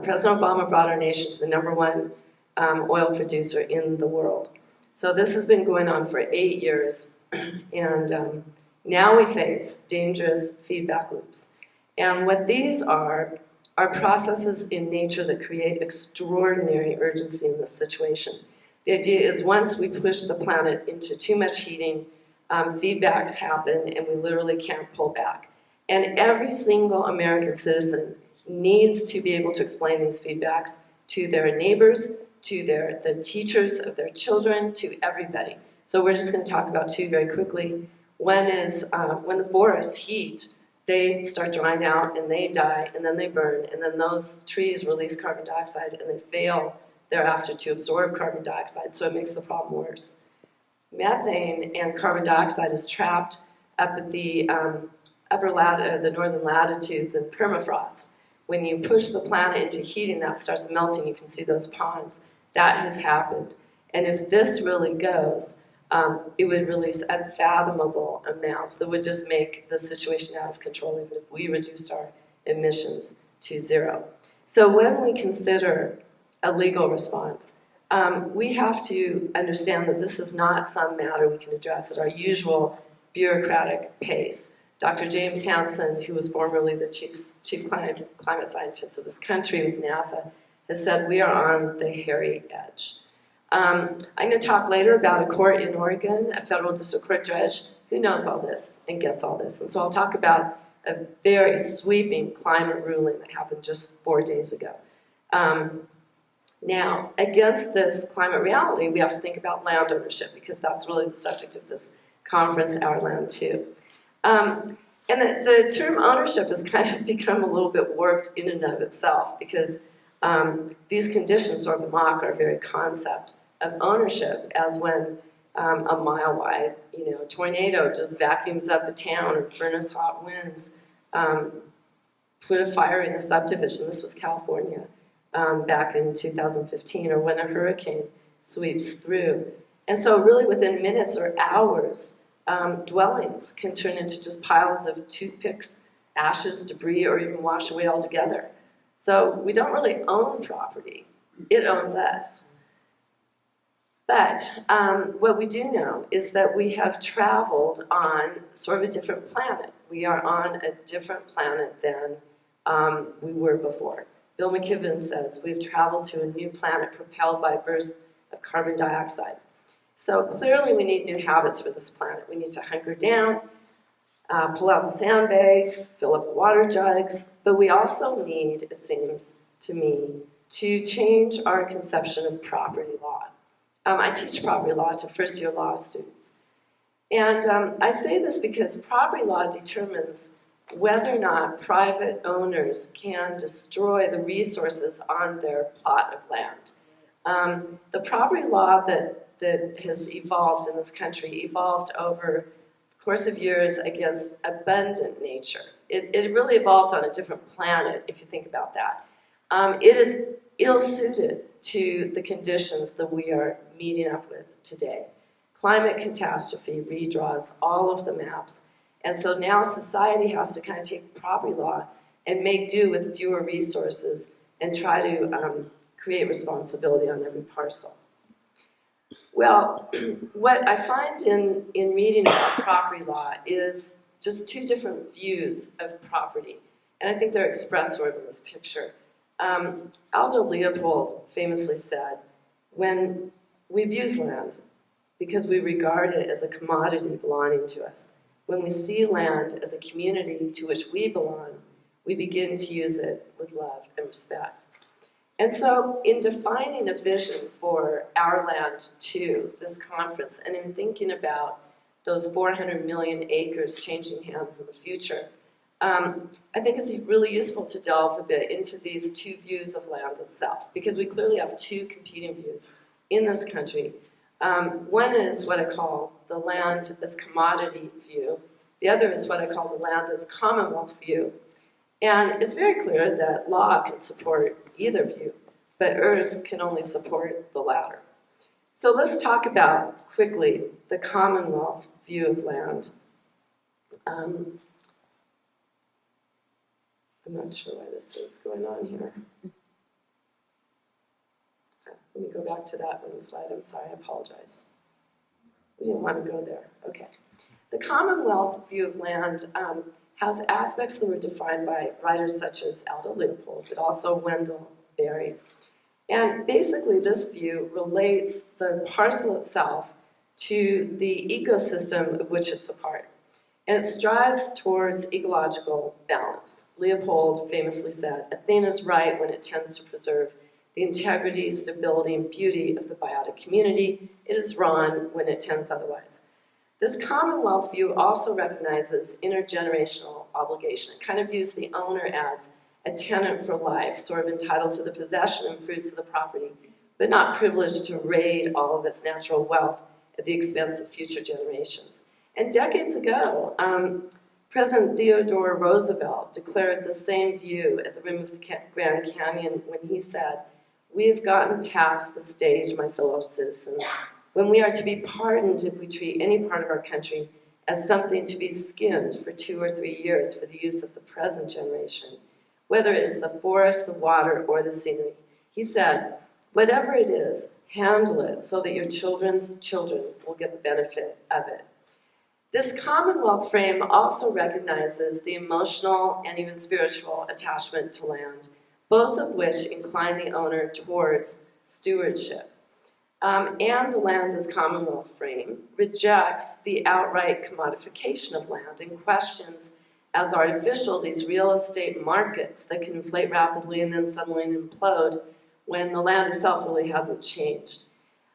President Obama brought our nation to the #1 oil producer in the world. So this has been going on for 8 years, and now we face dangerous feedback loops. And what these are processes in nature that create extraordinary urgency in this situation. The idea is once we push the planet into too much heating, feedbacks happen and we literally can't pull back. And every single American citizen needs to be able to explain these feedbacks to their neighbors, to the teachers of their children, to everybody. So we're just going to talk about 2 very quickly. One is when the forests heat, they start drying out and they die and then they burn, and then those trees release carbon dioxide and they fail thereafter to absorb carbon dioxide, so it makes the problem worse. Methane and carbon dioxide is trapped up at the the northern latitudes in permafrost. When you push the planet into heating, that starts melting. You can see those ponds. That has happened. And if this really goes, it would release unfathomable amounts that would just make the situation out of control, even if we reduced our emissions to 0. So when we consider a legal response, we have to understand that this is not some matter we can address at our usual bureaucratic pace. Dr. James Hansen, who was formerly the chief climate scientist of this country with NASA, has said we are on the hairy edge. I'm going to talk later about a court in Oregon, a federal district court judge who knows all this and gets all this. And so I'll talk about a very sweeping climate ruling that happened just 4 days ago. Now, against this climate reality, we have to think about land ownership, because that's really the subject of this conference, Our Land Too. And the term ownership has kind of become a little bit warped in and of itself, because these conditions sort of mock our very concept of ownership, as when a mile-wide, tornado just vacuums up a town, or furnace hot winds put a fire in a subdivision. This was California back in 2015, or when a hurricane sweeps through. And so really within minutes or hours, dwellings can turn into just piles of toothpicks, ashes, debris, or even wash away altogether. So we don't really own property. It owns us. But what we do know is that we have traveled on sort of a different planet. We are on a different planet than we were before. Bill McKibben says we've traveled to a new planet propelled by bursts of carbon dioxide. So clearly we need new habits for this planet. We need to hunker down, pull out the sandbags, fill up the water jugs, but we also need, it seems to me, to change our conception of property law. I teach property law to first-year law students. And I say this because property law determines whether or not private owners can destroy the resources on their plot of land. The property law that has evolved in this country evolved over the course of years against abundant nature. It really evolved on a different planet, if you think about that. It is ill-suited to the conditions that we are meeting up with today. Climate catastrophe redraws all of the maps. And so now society has to kind of take property law and make do with fewer resources and try to create responsibility on every parcel. Well, what I find in reading about property law is just 2 different views of property. And I think they're expressed sort of in this picture. Aldo Leopold famously said, when we abuse land because we regard it as a commodity belonging to us, when we see land as a community to which we belong, we begin to use it with love and respect. And so in defining a vision for Our Land Too, this conference, and in thinking about those 400 million acres changing hands in the future, I think it's really useful to delve a bit into these 2 views of land itself, because we clearly have 2 competing views in this country. One is what I call the land as commodity view. The other is what I call the land as commonwealth view. And it's very clear that law can support either view, but earth can only support the latter. So let's talk about, quickly, the commonwealth view of land. I'm not sure why this is going on here. Let me go back to that one slide. I'm sorry, I apologize. We didn't want to go there. Okay. The Commonwealth view of land has aspects that were defined by writers such as Aldo Leopold, but also Wendell Berry. And basically, this view relates the parcel itself to the ecosystem of which it's a part. And it strives towards ecological balance. Leopold famously said, Athena's right when it tends to preserve the integrity, stability, and beauty of the biotic community. It is wrong when it tends otherwise. This Commonwealth view also recognizes intergenerational obligation. It kind of views the owner as a tenant for life, sort of entitled to the possession and fruits of the property, but not privileged to raid all of its natural wealth at the expense of future generations. And decades ago, President Theodore Roosevelt declared the same view at the rim of the Grand Canyon when he said, "We have gotten past the stage, my fellow citizens, when we are to be pardoned if we treat any part of our country as something to be skinned for 2 or 3 years for the use of the present generation, whether it is the forest, the water, or the scenery." He said, "Whatever it is, handle it so that your children's children will get the benefit of it." This Commonwealth frame also recognizes the emotional and even spiritual attachment to land, both of which incline the owner towards stewardship. And the land as Commonwealth frame rejects the outright commodification of land and questions as artificial these real estate markets that can inflate rapidly and then suddenly implode when the land itself really hasn't changed.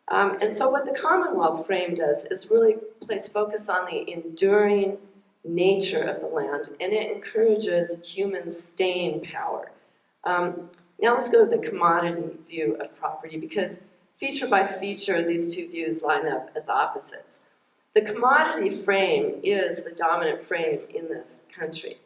And so what the Commonwealth frame does is really place focus on the enduring nature of the land, and it encourages human staying power. Now let's go to the commodity view of property, because feature by feature, these two views line up as opposites. The commodity frame is the dominant frame in this country.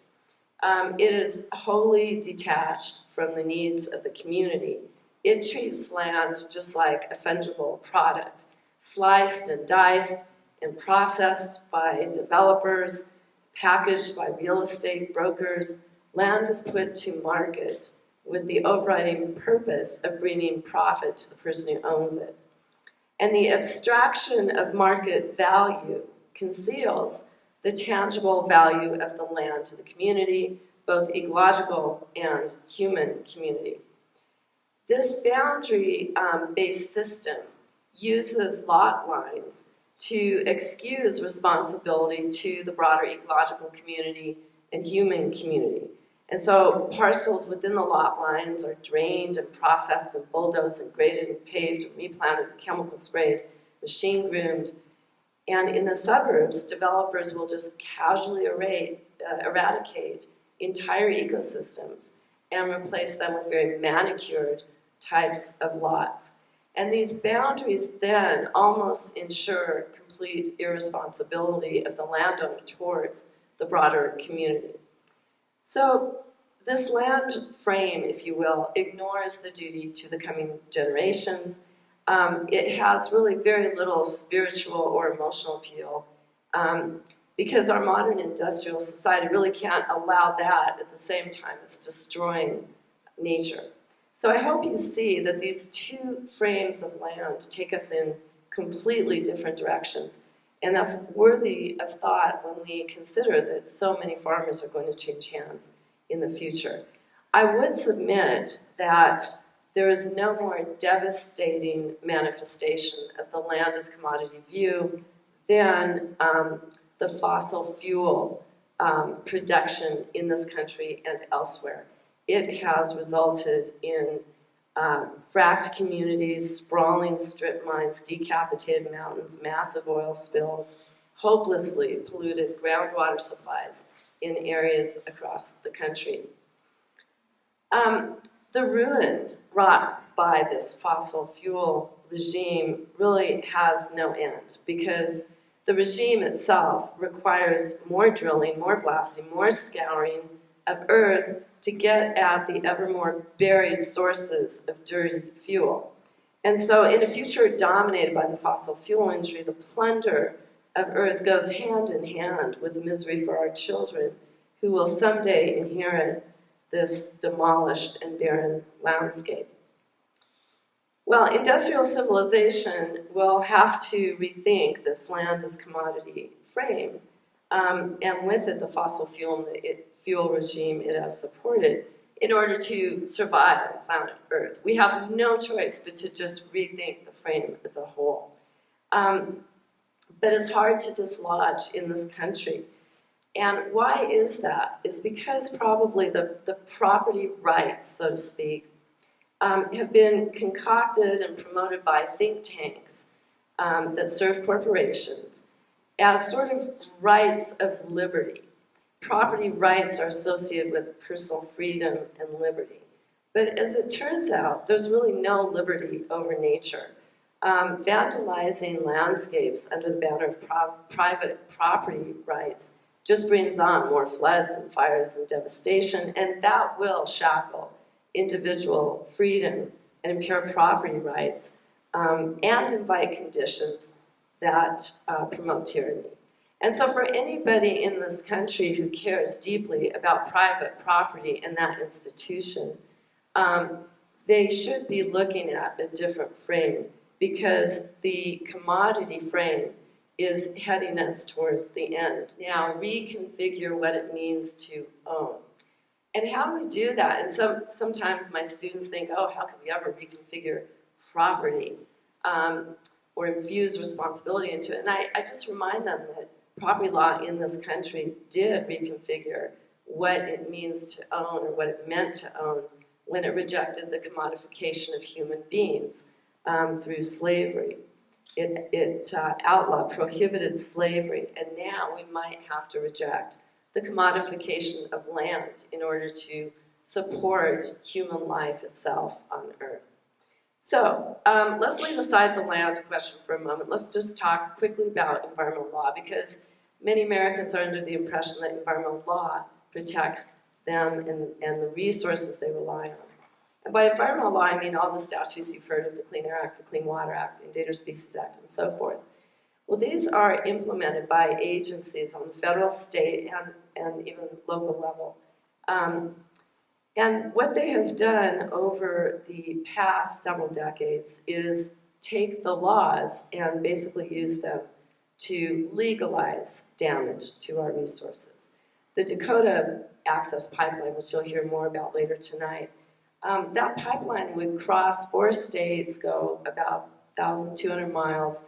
It is wholly detached from the needs of the community. It treats land just like a fungible product, sliced and diced and processed by developers, packaged by real estate brokers. Land is put to market with the overriding purpose of bringing profit to the person who owns it. And the abstraction of market value conceals the tangible value of the land to the community, both ecological and human community. This boundary-based system uses lot lines to excuse responsibility to the broader ecological community and human community. And so parcels within the lot lines are drained and processed and bulldozed and graded and paved and replanted and chemical sprayed, machine groomed. And in the suburbs, developers will just casually eradicate entire ecosystems and replace them with very manicured types of lots. And these boundaries then almost ensure complete irresponsibility of the landowner towards the broader community. So this land frame, if you will, ignores the duty to the coming generations. It has really very little spiritual or emotional appeal because our modern industrial society really can't allow that at the same time as destroying nature. So I hope you see that these two frames of land take us in completely different directions. And that's worthy of thought when we consider that so many farmers are going to change hands in the future. I would submit that there is no more devastating manifestation of the land as commodity view than the fossil fuel production in this country and elsewhere. It has resulted in fracked communities, sprawling strip mines, decapitated mountains, massive oil spills, hopelessly polluted groundwater supplies in areas across the country. The ruin wrought by this fossil fuel regime really has no end, because the regime itself requires more drilling, more blasting, more scouring of earth to get at the ever more buried sources of dirty fuel. And so in a future dominated by the fossil fuel industry, the plunder of earth goes hand in hand with the misery for our children, who will someday inherit this demolished and barren landscape. Well, industrial civilization will have to rethink this land as commodity frame, and with it the fossil fuel regime it has supported in order to survive on planet Earth. We have no choice but to just rethink the frame as a whole. But it's hard to dislodge in this country. And why is that? It's because probably the property rights, so to speak, have been concocted and promoted by think tanks that serve corporations as sort of rights of liberty. Property rights are associated with personal freedom and liberty. But as it turns out, there's really no liberty over nature. Vandalizing landscapes under the banner of private property rights just brings on more floods and fires and devastation, and that will shackle individual freedom and impure property rights, and invite conditions that promote tyranny. And so for anybody in this country who cares deeply about private property and that institution, they should be looking at a different frame, because the commodity frame is heading us towards the end. Now, reconfigure what it means to own. And how do we do that? And sometimes my students think, oh, how can we ever reconfigure property or infuse responsibility into it? And I just remind them that property law in this country did reconfigure what it means to own, or what it meant to own, when it rejected the commodification of human beings through slavery. It outlawed, prohibited slavery, and now we might have to reject the commodification of land in order to support human life itself on Earth. So let's leave aside the land question for a moment. Let's just talk quickly about environmental law, because many Americans are under the impression that environmental law protects them and the resources they rely on. And by environmental law, I mean all the statutes you've heard of: the Clean Air Act, the Clean Water Act, the Endangered Species Act, and so forth. Well, these are implemented by agencies on the federal, state, and even local level. And what they have done over the past several decades is take the laws and basically use them to legalize damage to our resources. The Dakota Access Pipeline, which you'll hear more about later tonight, that pipeline would cross 4 states, go about 1,200 miles,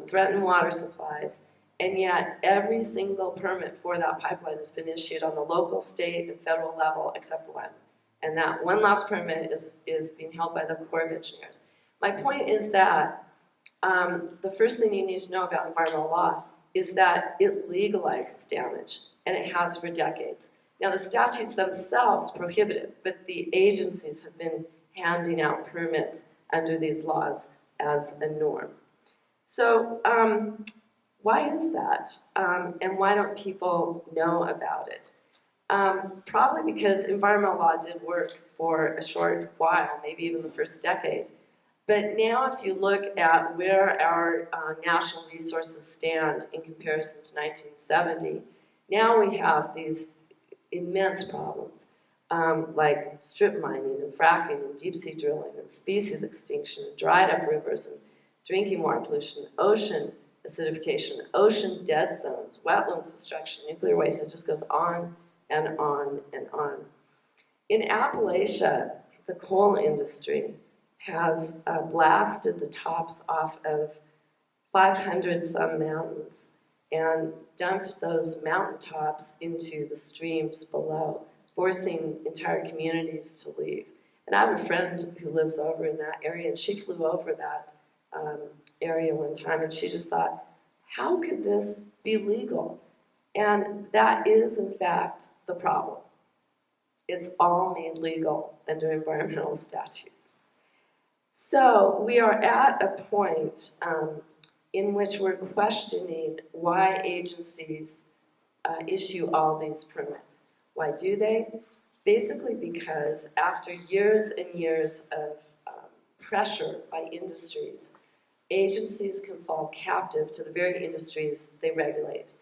threaten water supplies, and yet every single permit for that pipeline has been issued on the local, state, and federal level except one. And that one last permit is being held by the Corps of Engineers. My point is that the first thing you need to know about environmental law is that it legalizes damage, and it has for decades. Now, the statutes themselves prohibit it, but the agencies have been handing out permits under these laws as a norm. So why is that? And why don't people know about it? Probably because environmental law did work for a short while, maybe even the first decade. But now if you look at where our national resources stand in comparison to 1970, now we have these immense problems like strip mining and fracking and deep sea drilling and species extinction and dried up rivers and drinking water pollution, ocean acidification, ocean dead zones, wetlands destruction, nuclear waste. It just goes on and on and on. In Appalachia, the coal industry has blasted the tops off of 500 some mountains and dumped those mountaintops into the streams below, forcing entire communities to leave. And I have a friend who lives over in that area, and she flew over that area one time, and she just thought, how could this be legal? And that is, in fact, the problem. It's all made legal under environmental statutes. So we are at a point in which we're questioning why agencies issue all these permits. Why do they? Basically because after years and years of pressure by industries, agencies can fall captive to the very industries they regulate.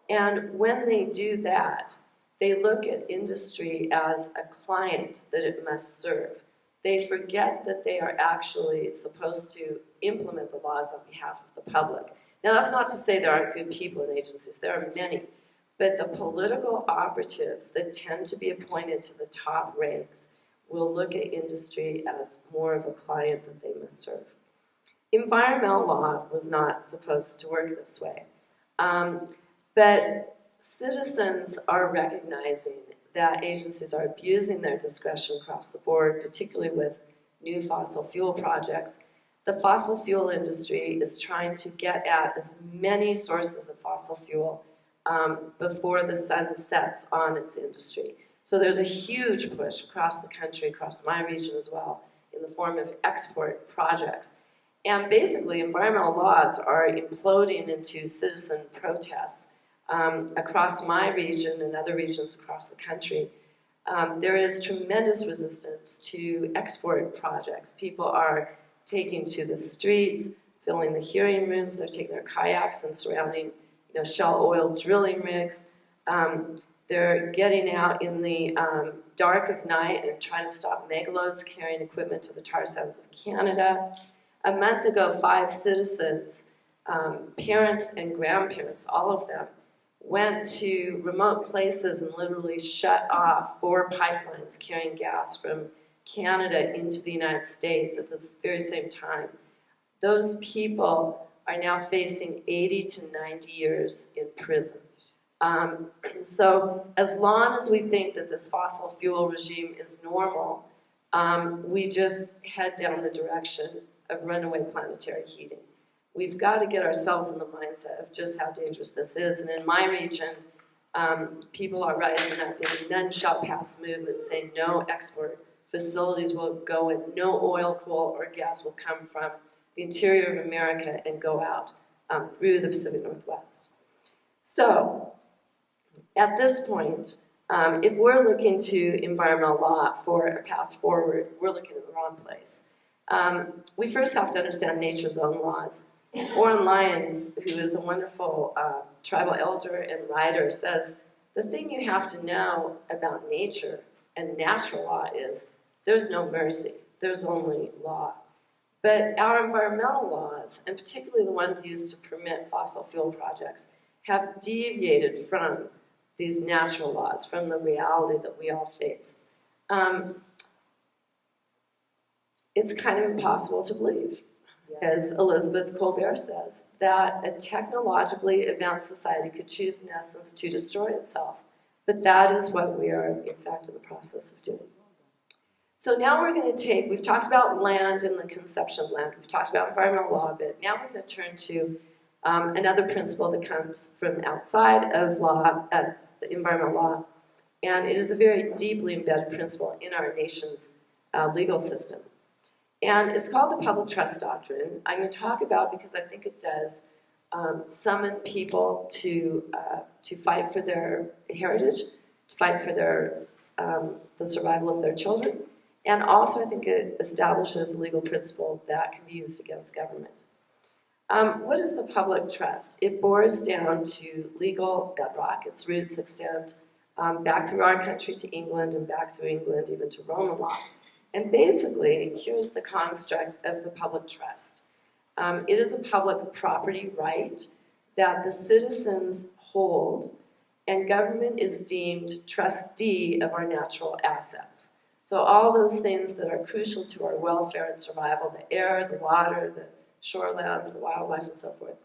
And when they do that, they look at industry as a client that it must serve. they forget that they are actually supposed to implement the laws on behalf of the public. Now, that's not to say there aren't good people in agencies. There are many. But the political operatives that tend to be appointed to the top ranks will look at industry as more of a client that they must serve. Environmental law was not supposed to work this way. But citizens are recognizing that agencies are abusing their discretion across the board, particularly with new fossil fuel projects. The fossil fuel industry is trying to get at as many sources of fossil fuel before the sun sets on its industry. So there's a huge push across the country, across my region as well, in the form of export projects. And basically, environmental laws are imploding into citizen protests across my region and other regions across the country. There is tremendous resistance to export projects. People are taking to the streets, filling the hearing rooms. They're taking their kayaks and surrounding, Shell oil drilling rigs. They're getting out in the dark of night and trying to stop megalos carrying equipment to the tar sands of Canada. A month ago, 5 citizens, parents and grandparents, all of them, went to remote places and literally shut off 4 pipelines carrying gas from Canada into the United States at this very same time. Those people are now facing 80 to 90 years in prison. So as long as we think that this fossil fuel regime is normal, we just head down the direction of runaway planetary heating. We've got to get ourselves in the mindset of just how dangerous this is. And in my region, people are rising up in a none shall pass movement saying no export facilities will go in, no oil, coal, or gas will come from the interior of America and go out through the Pacific Northwest. So, at this point, if we're looking to environmental law for a path forward, we're looking in the wrong place. We first have to understand nature's own laws. Warren Lyons, who is a wonderful tribal elder and writer, says, the thing you have to know about nature and natural law is there's no mercy, there's only law. But our environmental laws, and particularly the ones used to permit fossil fuel projects, have deviated from these natural laws, from the reality that we all face. It's kind of impossible to believe, as Elizabeth Colbert says, that a technologically advanced society could choose, in essence, to destroy itself. But that is what we are, in fact, in the process of doing. So now we're going to we've talked about land and the conception of land. We've talked about environmental law a bit. Now we're going to turn to another principle that comes from outside of law, as environmental law. And it is a very deeply embedded principle in our nation's legal system. And it's called the public trust doctrine. I'm going to talk about because I think it does summon people to fight for their heritage, to fight for the survival of their children. And also, I think it establishes a legal principle that can be used against government. What is the public trust? It bores down to legal bedrock. Its roots extend back through our country to England and back through England even to Roman law. And basically, here's the construct of the public trust. It is a public property right that the citizens hold, and government is deemed trustee of our natural assets. So all those things that are crucial to our welfare and survival, the air, the water, the shorelands, the wildlife, and so forth,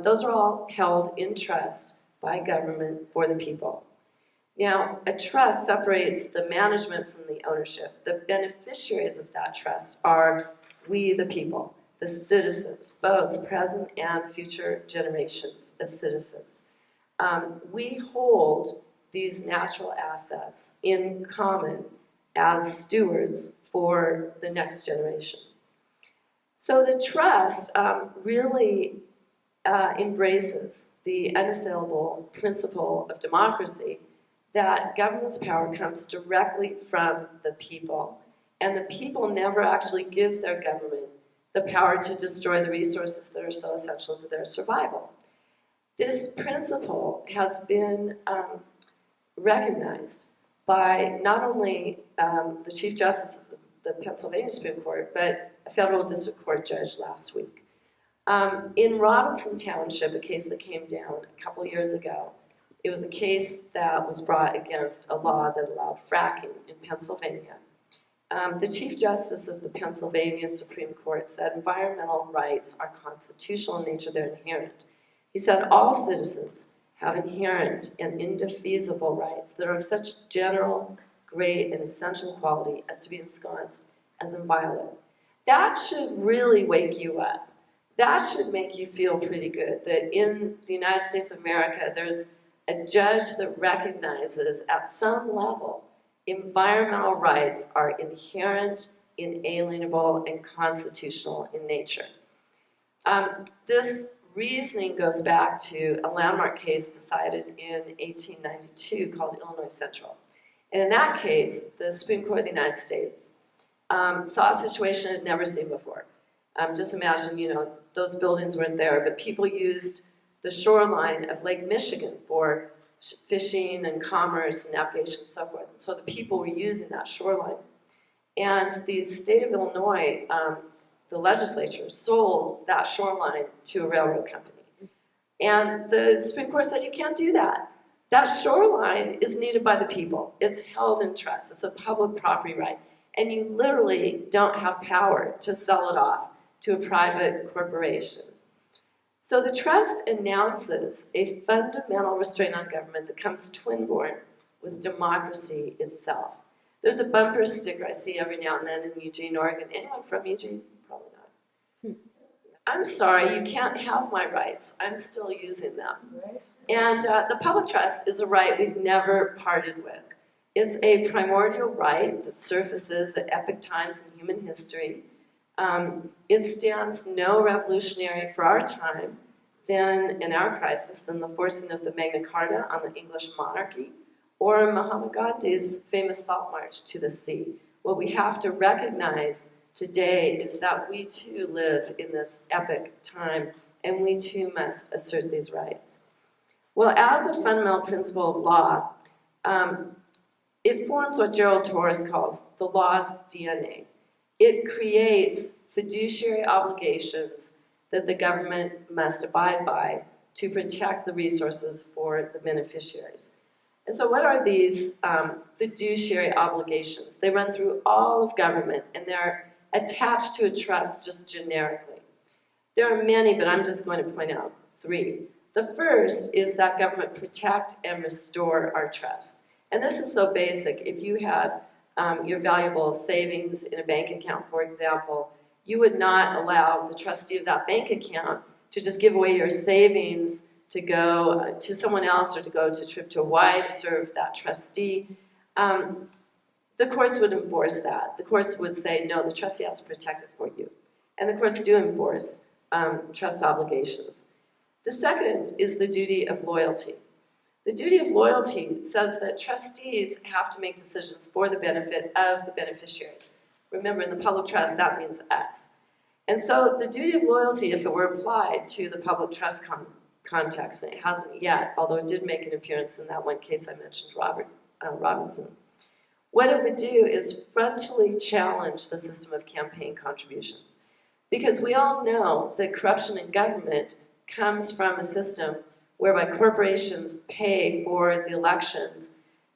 those are all held in trust by government for the people. Now, a trust separates the management from the ownership. The beneficiaries of that trust are we, the people, the citizens, both present and future generations of citizens. We hold these natural assets in common as stewards for the next generation. So the trust really embraces the unassailable principle of democracy, that government's power comes directly from the people, and the people never actually give their government the power to destroy the resources that are so essential to their survival. This principle has been recognized by not only the Chief Justice of the the Pennsylvania Supreme Court, but a federal district court judge last week. In Robinson Township, a case that came down a couple years ago, it was a case that was brought against a law that allowed fracking in Pennsylvania. The Chief Justice of the Pennsylvania Supreme Court said environmental rights are constitutional in nature, they're inherent. He said all citizens have inherent and indefeasible rights that are of such general, great, and essential quality as to be ensconced as inviolate. That should really wake you up. That should make you feel pretty good, that in the United States of America, there's a judge that recognizes at some level environmental rights are inherent, inalienable, and constitutional in nature. This reasoning goes back to a landmark case decided in 1892 called Illinois Central. And in that case, the Supreme Court of the United States saw a situation it had never seen before. Just imagine, those buildings weren't there, but people used the shoreline of Lake Michigan for fishing and commerce and navigation and so forth. So the people were using that shoreline. And the state of Illinois, the legislature, sold that shoreline to a railroad company. And the Supreme Court said, you can't do that. That shoreline is needed by the people. It's held in trust. It's a public property right. And you literally don't have power to sell it off to a private corporation. So the trust announces a fundamental restraint on government that comes twin-born with democracy itself. There's a bumper sticker I see every now and then in Eugene, Oregon. Anyone from Eugene? Probably not. I'm sorry, you can't have my rights. I'm still using them. And the public trust is a right we've never parted with. It's a primordial right that surfaces at epic times in human history. It stands no revolutionary for our time in our crisis than the forcing of the Magna Carta on the English monarchy or Mahatma Gandhi's famous salt march to the sea. What we have to recognize today is that we too live in this epic time and we too must assert these rights. Well, as a fundamental principle of law, it forms what Gerald Torres calls the law's DNA. It creates fiduciary obligations that the government must abide by to protect the resources for the beneficiaries. And so what are these fiduciary obligations? They run through all of government and they're attached to a trust just generically. There are many, but I'm just going to point out 3. The first is that government protect and restore our trust. And this is so basic. If you had your valuable savings in a bank account, for example, you would not allow the trustee of that bank account to just give away your savings to go to someone else or to go to a trip to Hawaii to serve that trustee. The courts would enforce that. The courts would say, no, the trustee has to protect it for you. And the courts do enforce trust obligations. The second is the duty of loyalty. The duty of loyalty says that trustees have to make decisions for the benefit of the beneficiaries. Remember, in the public trust, that means us. And so the duty of loyalty, if it were applied to the public trust context, and it hasn't yet, although it did make an appearance in that one case I mentioned, Robinson, what it would do is frontally challenge the system of campaign contributions. Because we all know that corruption in government comes from a system whereby corporations pay for the elections,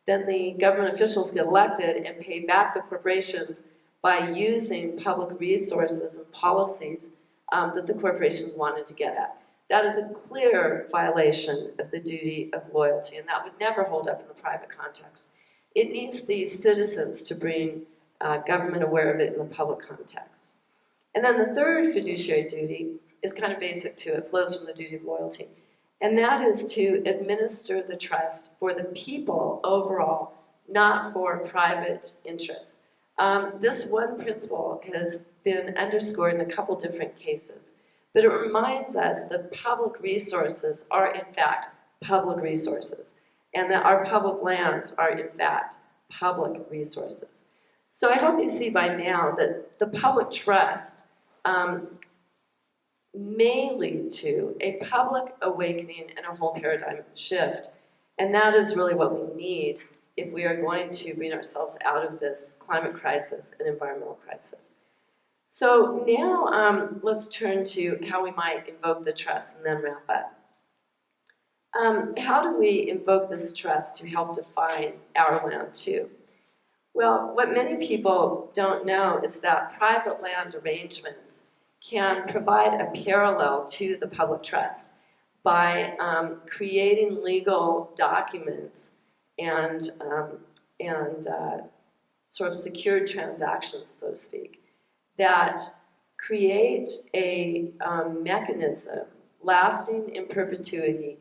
then the government officials get elected and pay back the corporations by using public resources and policies that the corporations wanted to get at. That is a clear violation of the duty of loyalty, and that would never hold up in the private context. It needs the citizens to bring government aware of it in the public context. And then the third fiduciary duty is kind of basic too. It flows from the duty of loyalty. And that is to administer the trust for the people overall, not for private interests. This one principle has been underscored in a couple different cases, but it reminds us that public resources are in fact public resources, and that our public lands are in fact public resources. So I hope you see by now that the public trust may lead to a public awakening and a whole paradigm shift, and that is really what we need if we are going to bring ourselves out of this climate crisis and environmental crisis. So now let's turn to how we might invoke the trust and then wrap up. How do we invoke this trust to help define our land too? Well, what many people don't know is that private land arrangements can provide a parallel to the public trust by creating legal documents and sort of secured transactions, so to speak, that create a mechanism lasting in perpetuity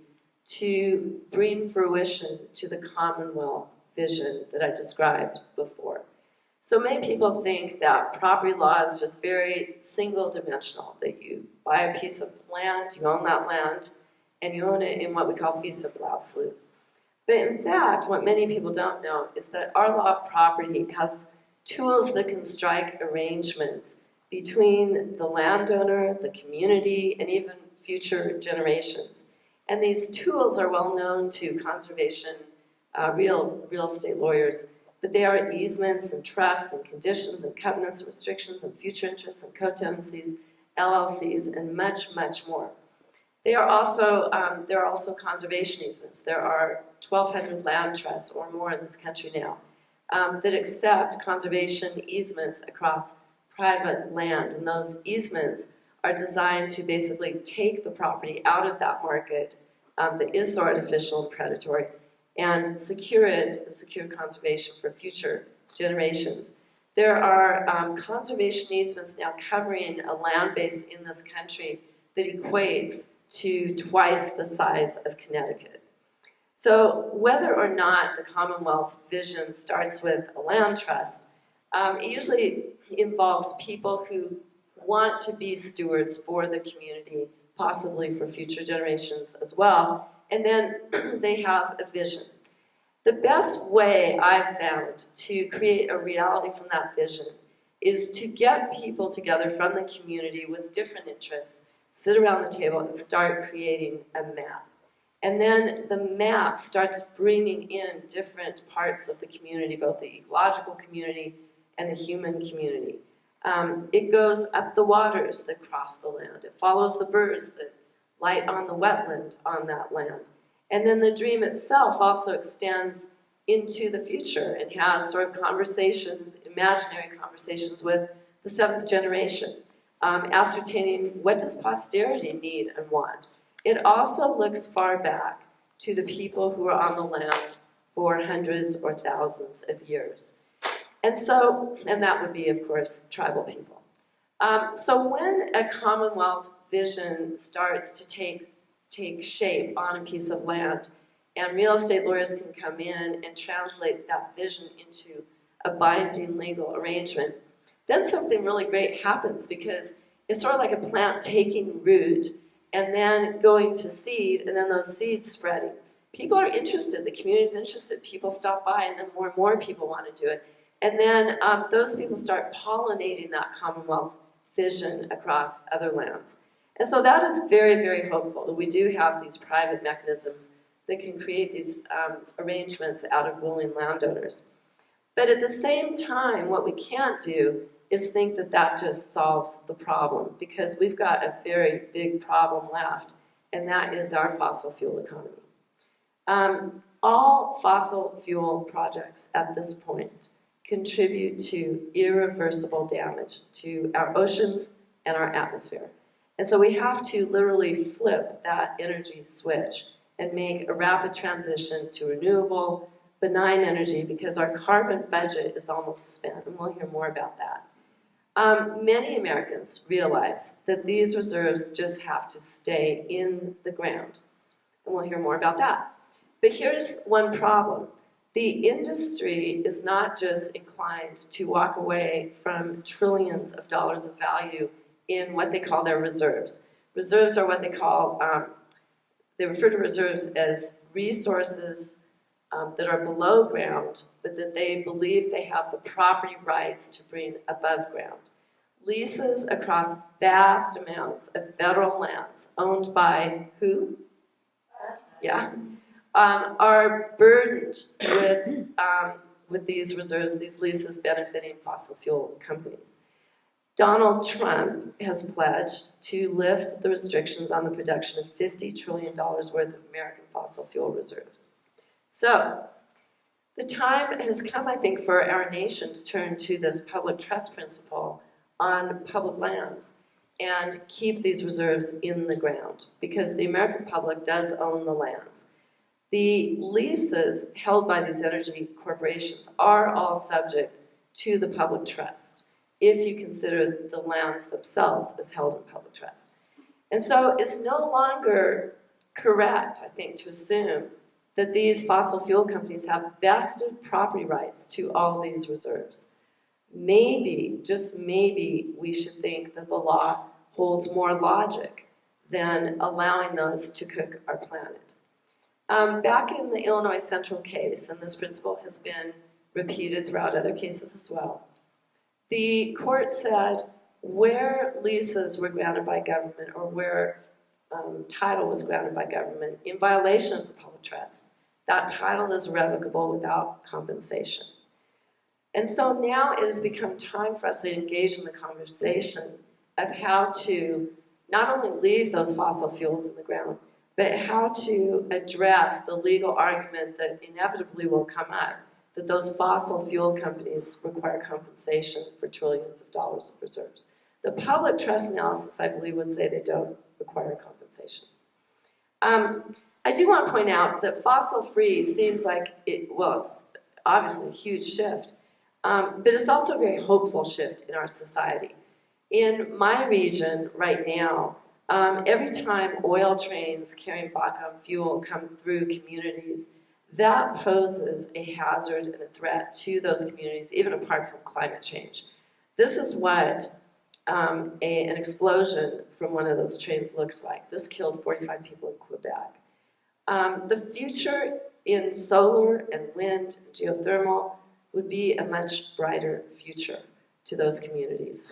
to bring fruition to the Commonwealth vision that I described before. So many people think that property law is just very single-dimensional, that you buy a piece of land, you own that land, and you own it in what we call fee simple absolute. But in fact, what many people don't know is that our law of property has tools that can strike arrangements between the landowner, the community, and even future generations. And these tools are well known to conservation, real estate lawyers, but they are easements and trusts and conditions and covenants and restrictions and future interests and co-tenancies, LLCs, and much, much more. There are also conservation easements. There are 1,200 land trusts or more in this country now that accept conservation easements across private land. And those easements are designed to basically take the property out of that market that is so artificial and predatory and secure it and secure conservation for future generations. There are conservation easements now covering a land base in this country that equates to twice the size of Connecticut. So whether or not the Commonwealth vision starts with a land trust, it usually involves people who want to be stewards for the community, possibly for future generations as well, and then they have a vision. The best way I've found to create a reality from that vision is to get people together from the community with different interests, sit around the table and start creating a map. And then the map starts bringing in different parts of the community, both the ecological community and the human community. It goes up the waters that cross the land. It follows the birds that light on the wetland on that land. And then the dream itself also extends into the future and has sort of conversations, imaginary conversations with the seventh generation, ascertaining what does posterity need and want. It also looks far back to the people who are on the land for hundreds or thousands of years. And that would be, of course, tribal people. So when a Commonwealth vision starts to take shape on a piece of land, and real estate lawyers can come in and translate that vision into a binding legal arrangement, then something really great happens, because it's sort of like a plant taking root and then going to seed, and then those seeds spreading. People are interested, the community is interested, people stop by, and then more and more people want to do it. And then those people start pollinating that Commonwealth vision across other lands. And so that is very, very hopeful that we do have these private mechanisms that can create these arrangements out of willing landowners. But at the same time, what we can't do is think that that just solves the problem, because we've got a very big problem left, and that is our fossil fuel economy. All fossil fuel projects at this point contribute to irreversible damage to our oceans and our atmosphere. And so we have to literally flip that energy switch and make a rapid transition to renewable, benign energy, because our carbon budget is almost spent, and we'll hear more about that. Many Americans realize that these reserves just have to stay in the ground, and we'll hear more about that. But here's one problem. The industry is not just inclined to walk away from trillions of dollars of value in what they call their reserves. Reserves are what they call, they refer to reserves as resources that are below ground, but that they believe they have the property rights to bring above ground. Leases across vast amounts of federal lands owned by who? Yeah. are burdened with these reserves, these leases benefiting fossil fuel companies. Donald Trump has pledged to lift the restrictions on the production of $50 trillion worth of American fossil fuel reserves. So, the time has come, I think, for our nation to turn to this public trust principle on public lands and keep these reserves in the ground, because the American public does own the lands. The leases held by these energy corporations are all subject to the public trust, if you consider the lands themselves as held in public trust. And so it's no longer correct, I think, to assume that these fossil fuel companies have vested property rights to all these reserves. Maybe, just maybe, we should think that the law holds more logic than allowing those to cook our planet. Back in the Illinois Central case, and this principle has been repeated throughout other cases as well, the court said where leases were granted by government or where title was granted by government in violation of the public trust, that title is revocable without compensation. And so now it has become time for us to engage in the conversation of how to not only leave those fossil fuels in the ground, but how to address the legal argument that inevitably will come up, that those fossil fuel companies require compensation for trillions of dollars of reserves. The public trust analysis, I believe, would say they don't require compensation. I do want to point out that fossil-free seems like it was obviously a huge shift, but it's also a very hopeful shift in our society. In my region right now, every time oil trains carrying Bakken fuel come through communities, that poses a hazard and a threat to those communities, even apart from climate change. This is what an explosion from one of those trains looks like. This killed 45 people in Quebec. The future in solar and wind and geothermal would be a much brighter future to those communities.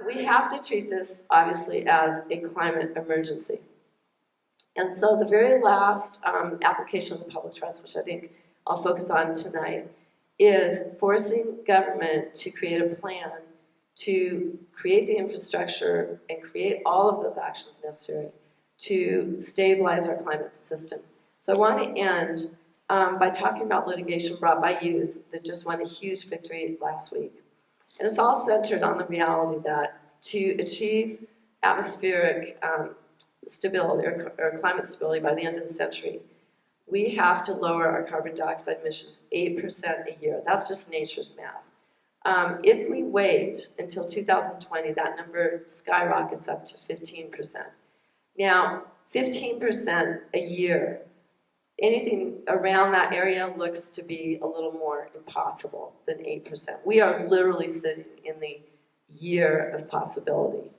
We have to treat this, obviously, as a climate emergency. And so the very last application of the public trust, which I think I'll focus on tonight, is forcing government to create a plan to create the infrastructure and create all of those actions necessary to stabilize our climate system. So I want to end by talking about litigation brought by youth that just won a huge victory last week. And it's all centered on the reality that to achieve atmospheric stability or climate stability by the end of the century, we have to lower our carbon dioxide emissions 8% a year. That's just nature's math. If we wait until 2020, that number skyrockets up to 15%. Now, 15% a year, anything around that area looks to be a little more impossible than 8%. We are literally sitting in the year of possibility.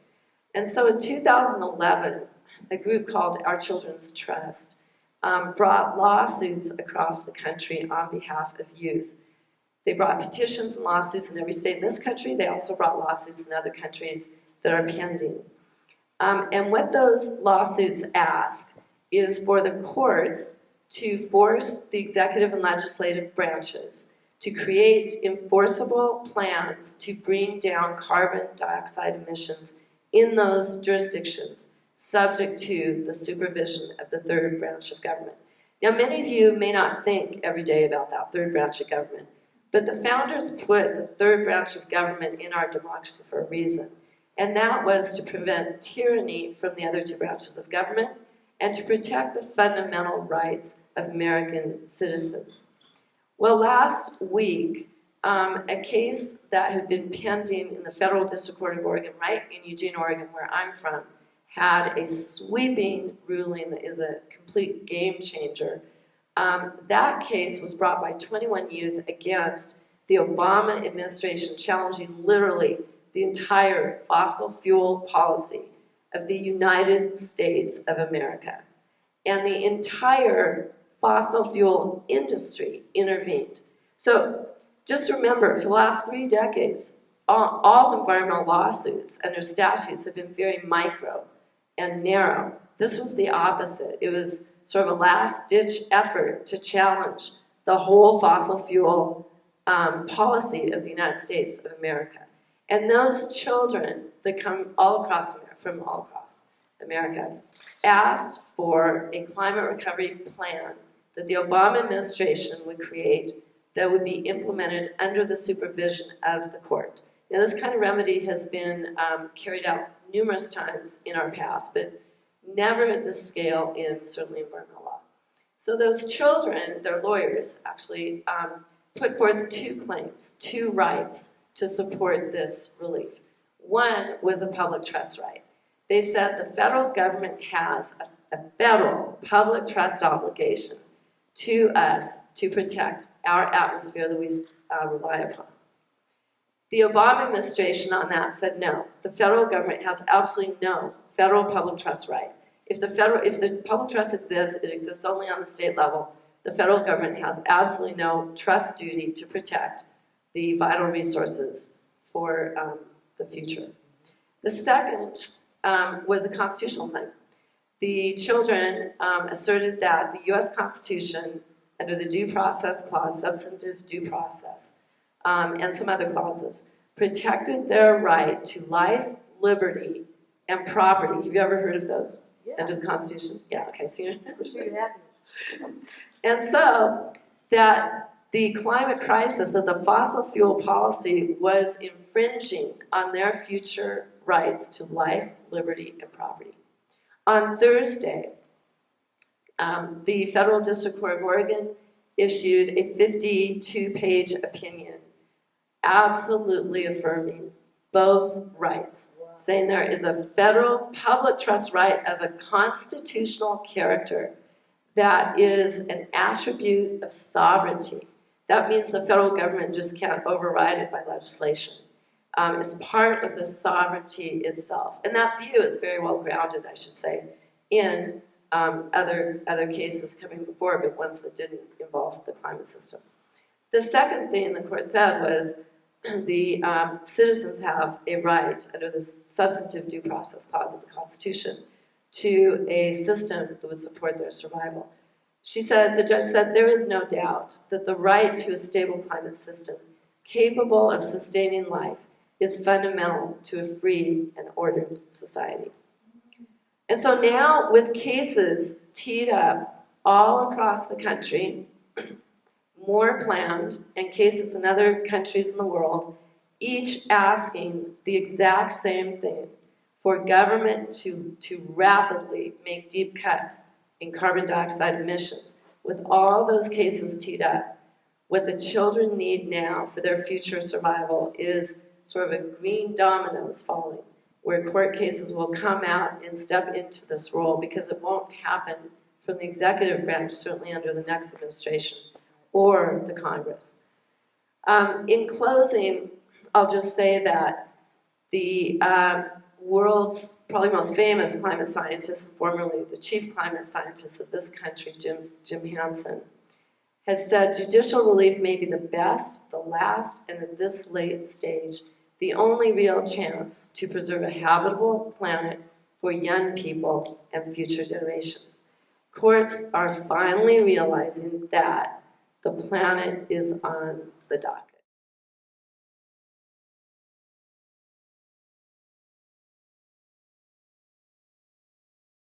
And so in 2011, a group called Our Children's Trust brought lawsuits across the country on behalf of youth. They brought petitions and lawsuits in every state in this country. They also brought lawsuits in other countries that are pending. And what those lawsuits ask is for the courts to force the executive and legislative branches to create enforceable plans to bring down carbon dioxide emissions in those jurisdictions, subject to the supervision of the third branch of government. Now, many of you may not think every day about that third branch of government, but the founders put the third branch of government in our democracy for a reason, and that was to prevent tyranny from the other two branches of government and to protect the fundamental rights of American citizens. Well, last week, a case that had been pending in the Federal District Court of Oregon, right in Eugene, Oregon, where I'm from, had a sweeping ruling that is a complete game changer. That case was brought by 21 youth against the Obama administration, challenging literally the entire fossil fuel policy of the United States of America. And the entire fossil fuel industry intervened. So just remember, for the last 3 decades, all environmental lawsuits and their statutes have been very micro and narrow. This was the opposite. It was sort of a last-ditch effort to challenge the whole fossil fuel policy of the United States of America. And those children that come all across America, from all across America, asked for a climate recovery plan that the Obama administration would create that would be implemented under the supervision of the court. Now, this kind of remedy has been carried out numerous times in our past, but never at this scale in certainly environmental law. So those children, their lawyers, actually put forth two claims, two rights to support this relief. One was a public trust right. They said the federal government has a federal public trust obligation to us to protect our atmosphere that we rely upon. The Obama administration on that said no. The federal government has absolutely no federal public trust right. If the public trust exists, it exists only on the state level. The federal government has absolutely no trust duty to protect the vital resources for the future. The second was a constitutional claim. The children asserted that the U.S. Constitution, under the Due Process Clause, substantive due process, and some other clauses, protected their right to life, liberty, and property. Have you ever heard of those? Yeah. Under the Constitution? Yeah, okay, so you know. And so that the climate crisis, that the fossil fuel policy was infringing on their future rights to life, liberty, and property. On Thursday, the Federal District Court of Oregon issued a 52-page opinion absolutely affirming both rights, saying there is a federal public trust right of a constitutional character that is an attribute of sovereignty. That means the federal government just can't override it by legislation. It's part of the sovereignty itself. And that view is very well grounded, I should say, in other cases coming before, but ones that didn't involve the climate system. The second thing the court said was the citizens have a right under the substantive due process clause of the Constitution to a system that would support their survival. She said, the judge said, there is no doubt that the right to a stable climate system capable of sustaining life is fundamental to a free and ordered society. And so now, with cases teed up all across the country, more planned, and cases in other countries in the world, each asking the exact same thing, for government to rapidly make deep cuts in carbon dioxide emissions. With all those cases teed up, what the children need now for their future survival is sort of a green dominoes falling, where court cases will come out and step into this role, because it won't happen from the executive branch, certainly under the next administration, or the Congress. In closing, I'll just say that the world's probably most famous climate scientist, and formerly the chief climate scientist of this country, Jim Hansen, has said judicial relief may be the best, the last, and at this late stage, the only real chance to preserve a habitable planet for young people and future generations. Courts are finally realizing that the planet is on the docket.